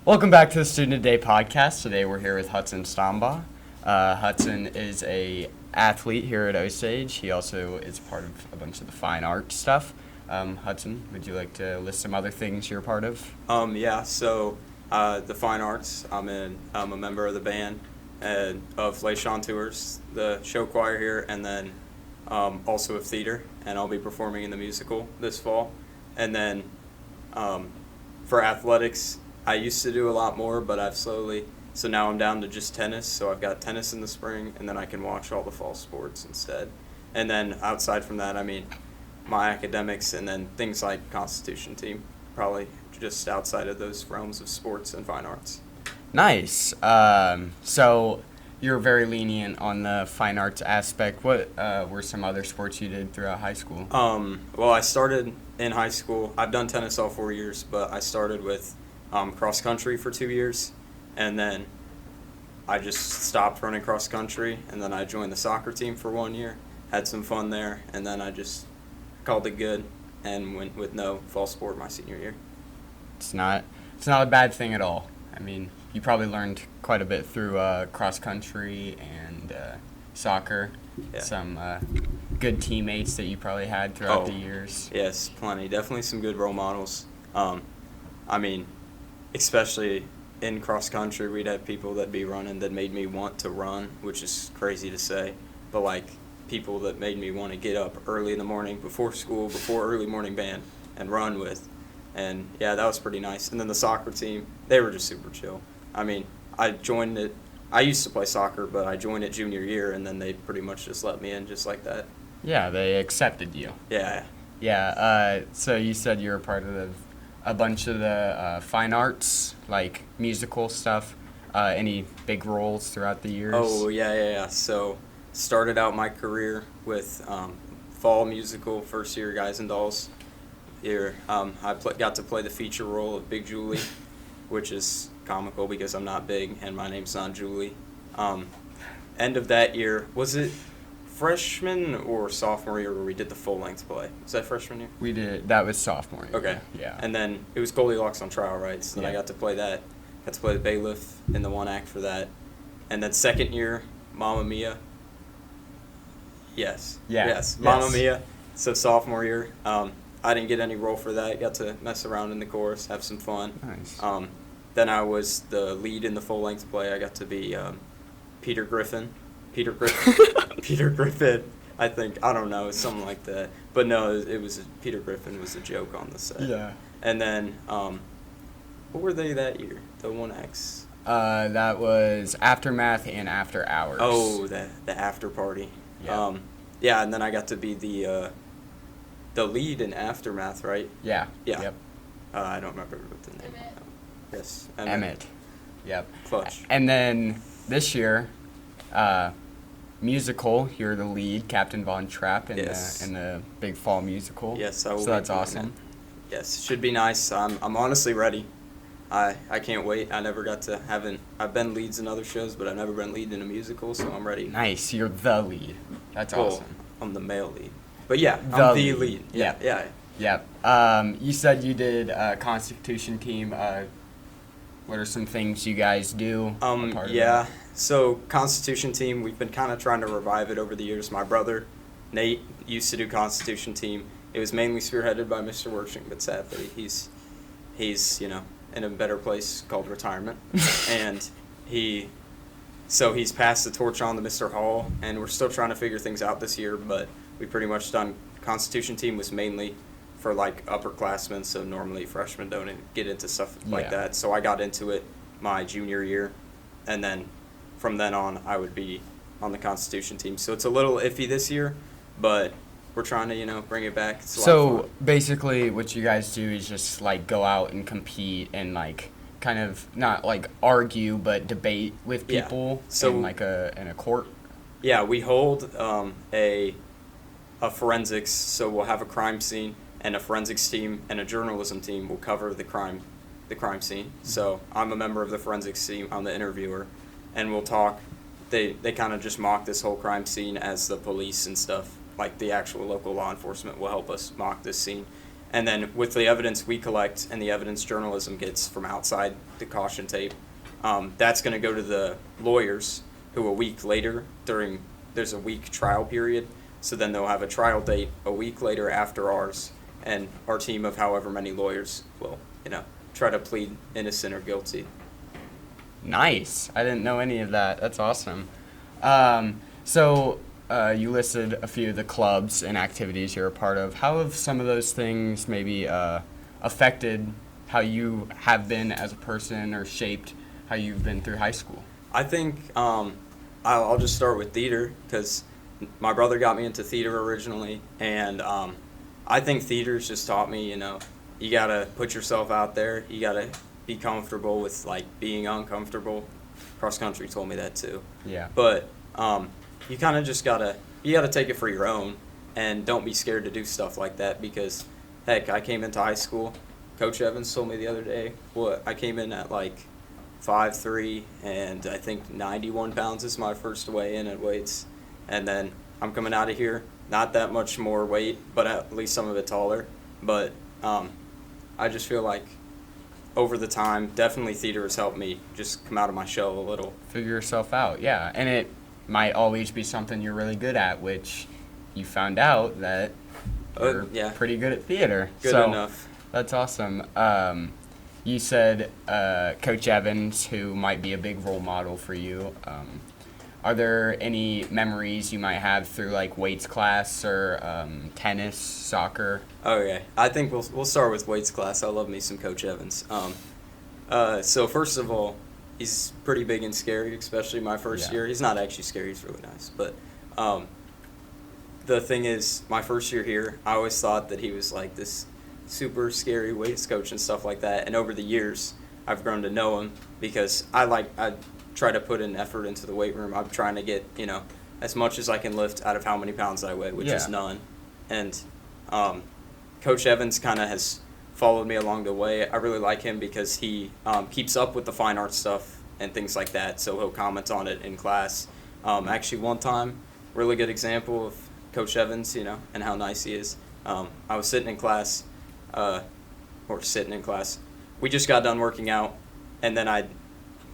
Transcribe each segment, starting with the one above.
Welcome back to the Student Today podcast. Today we're here with Hudson Stombaugh. Hudson is a athlete here at Osage. He also is part of a bunch of the fine art stuff. Hudson, would you like to list some other things you're part of? The fine arts. I'm a member of the band of Les Chanteurs, the show choir here, and then also of theater, and I'll be performing in the musical this fall. And then for athletics, I used to do a lot more, but so now I'm down to just tennis. So I've got tennis in the spring, and then I can watch all the fall sports instead. And then outside from that, my academics and then things like Constitution team, probably just outside of those realms of sports and fine arts. Nice. So you're very lenient on the fine arts aspect. What were some other sports you did throughout high school? I started in high school. I've done tennis all 4 years, but I started with cross country for 2 years, and then I just stopped running cross country, and then I joined the soccer team for 1 year, had some fun there, and then I just called it good and went with no fall sport my senior year. It's not a bad thing at all. I mean, you probably learned quite a bit through cross country and soccer. Yeah. Some good teammates that you probably had throughout the years. Yes, plenty. Definitely some good role models. Especially in cross country, we'd have people that be running that made me want to run, which is crazy to say, but like people that made me want to get up early in the morning before school, before early morning band, and run with. And yeah, that was pretty nice. And then the soccer team, they were just super chill. I joined it. I used to play soccer, but I joined it junior year, and then they pretty much just let me in just like that. Yeah, they accepted you. Yeah. Yeah, so you said you were part of a bunch of the fine arts, like musical stuff. Any big roles throughout the years? Oh, yeah. So started out my career with fall musical, first year Guys and Dolls. Here, got to play the feature role of Big Julie, which is comical because I'm not big and my name's not Julie. End of that year, was it freshman or sophomore year where we did the full-length play? Was that freshman year? That was sophomore year. Okay. Yeah. And then it was Goldilocks on trial, right? So then Yeah. I got to play that. Got to play the bailiff in the one act for that. And then second year, Mamma Mia. Yes. Yeah. Yes. Yes. Mamma Mia. So sophomore year, I didn't get any role for that. Got to mess around in the chorus, have some fun. Nice. Then I was the lead in the full-length play. I got to be Peter Griffin. Peter Griffin, I think. I don't know. It's something like that. But no, it was Peter Griffin was a joke on the set. Yeah. And then, what were they that year? The 1X? That was Aftermath and After Hours. Oh, the after party. Yeah. And then I got to be the lead in Aftermath, right? Yeah. Yeah. Yep. I don't remember what the name. Yes. Emmett. Yep. Clutch. And then this year, musical. You're the lead, Captain Von Trapp, in the big fall musical. Yes, I will. So that's awesome. Yes, should be nice. I'm honestly ready. I can't wait. I've been leads in other shows, but I've never been lead in a musical, so I'm ready. Nice. You're the lead. That's awesome. I'm the male lead. But yeah, The I'm the lead. lead. Yeah. Yep. You said you did Constitution team. What are some things you guys do? So Constitution team, we've been kind of trying to revive it over the years. My brother, Nate, used to do Constitution team. It was mainly spearheaded by Mr. Worshing, but sadly he's in a better place called retirement. And he's passed the torch on to Mr. Hall, and we're still trying to figure things out this year, but we pretty much done. Constitution team was mainly for like upperclassmen, so normally freshmen don't get into stuff like that. So I got into it my junior year, and then from then on I would be on the Constitution team. So it's a little iffy this year, but we're trying to bring it back. It's a lot of fun. Basically what you guys do is just like go out and compete and like kind of not like argue but debate with people in like in a court. Yeah, we hold a forensics, so we'll have a crime scene, and a forensics team and a journalism team will cover the crime scene. So I'm a member of the forensics team. I'm the interviewer, and we'll talk. They kind of just mock this whole crime scene as the police and stuff, like the actual local law enforcement will help us mock this scene. And then with the evidence we collect and the evidence journalism gets from outside the caution tape, that's going to go to the lawyers who a week later there's a week trial period. So then they'll have a trial date a week later after ours, and our team of however many lawyers will, try to plead innocent or guilty. Nice. I didn't know any of that. That's awesome. You listed a few of the clubs and activities you're a part of. How have some of those things maybe affected how you have been as a person or shaped how you've been through high school? I think I'll just start with theater because my brother got me into theater originally, and I think theater's just taught me, you got to put yourself out there. You got to be comfortable with, being uncomfortable. Cross country told me that too. Yeah. But you kind of just got to take it for your own and don't be scared to do stuff like that because, heck, I came into high school. Coach Evans told me the other day, I came in at 5'3", and I think 91 pounds is my first weigh-in at weights. And then I'm coming out of here, not that much more weight, but at least some of it taller. But I just feel like over the time, definitely theater has helped me just come out of my shell a little. Figure yourself out, yeah. And it might always be something you're really good at, which you found out that you're pretty good at theater. Good enough. That's awesome. You said Coach Evans, who might be a big role model for you. Are there any memories you might have through weights class or tennis, soccer? Okay, I think we'll start with weights class. I love me some Coach Evans. So first of all, he's pretty big and scary, especially my first year. He's not actually scary; he's really nice. But the thing is, my first year here, I always thought that he was this super scary weights coach and stuff like that. And over the years, I've grown to know him because I try to put an effort into the weight room. I'm trying to get, as much as I can lift out of how many pounds I weigh, which is none. And Coach Evans kind of has followed me along the way. I really like him because he keeps up with the fine arts stuff and things like that, so he'll comment on it in class. Actually, one time, really good example of Coach Evans, and how nice he is. I was sitting in class, We just got done working out, and then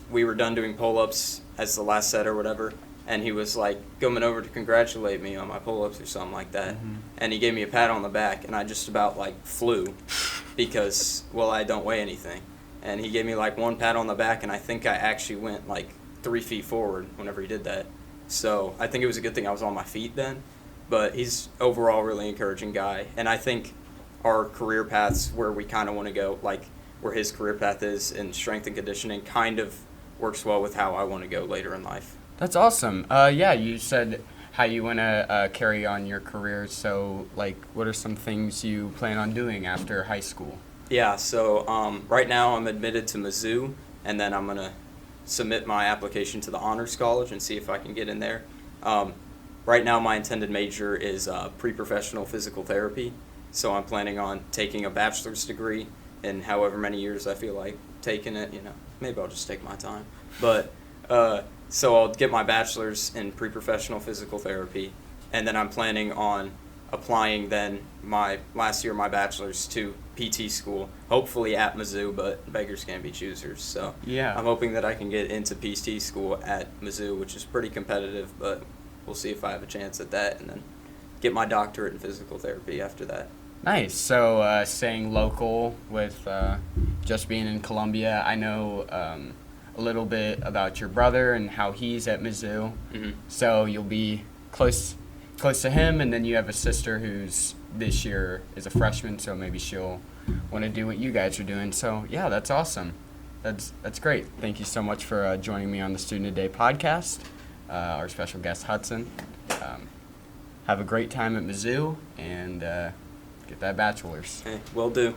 we were done doing pull-ups as the last set or whatever, and he was coming over to congratulate me on my pull-ups or something like that. Mm-hmm. And he gave me a pat on the back, and I just about flew because, I don't weigh anything. And he gave me one pat on the back, and I think I actually went 3 feet forward whenever he did that. So I think it was a good thing I was on my feet then. But he's overall a really encouraging guy, and I think our career paths where we kind of want to go, where his career path is in strength and conditioning, kind of works well with how I want to go later in life. That's awesome. You said how you want to carry on your career. So, what are some things you plan on doing after high school? Yeah, so right now I'm admitted to Mizzou, and then I'm going to submit my application to the Honors College and see if I can get in there. Right now my intended major is pre-professional physical therapy, so I'm planning on taking a bachelor's degree in however many years I feel like taking it. Maybe I'll just take my time. But so I'll get my bachelor's in pre-professional physical therapy, and then I'm planning on applying then my last year of my bachelor's to PT school, hopefully at Mizzou, but beggars can't be choosers. So yeah, I'm hoping that I can get into PT school at Mizzou, which is pretty competitive, but we'll see if I have a chance at that, and then get my doctorate in physical therapy after that. Nice. So staying local with just being in Columbia, I know a little bit about your brother and how he's at Mizzou. Mm-hmm. So you'll be close to him, and then you have a sister who's this year is a freshman, so maybe she'll want to do what you guys are doing. So yeah, that's awesome. That's great. Thank you so much for joining me on the Student of Day podcast. Our special guest, Hudson. Have a great time at Mizzou, and get that bachelor's. Hey, will do.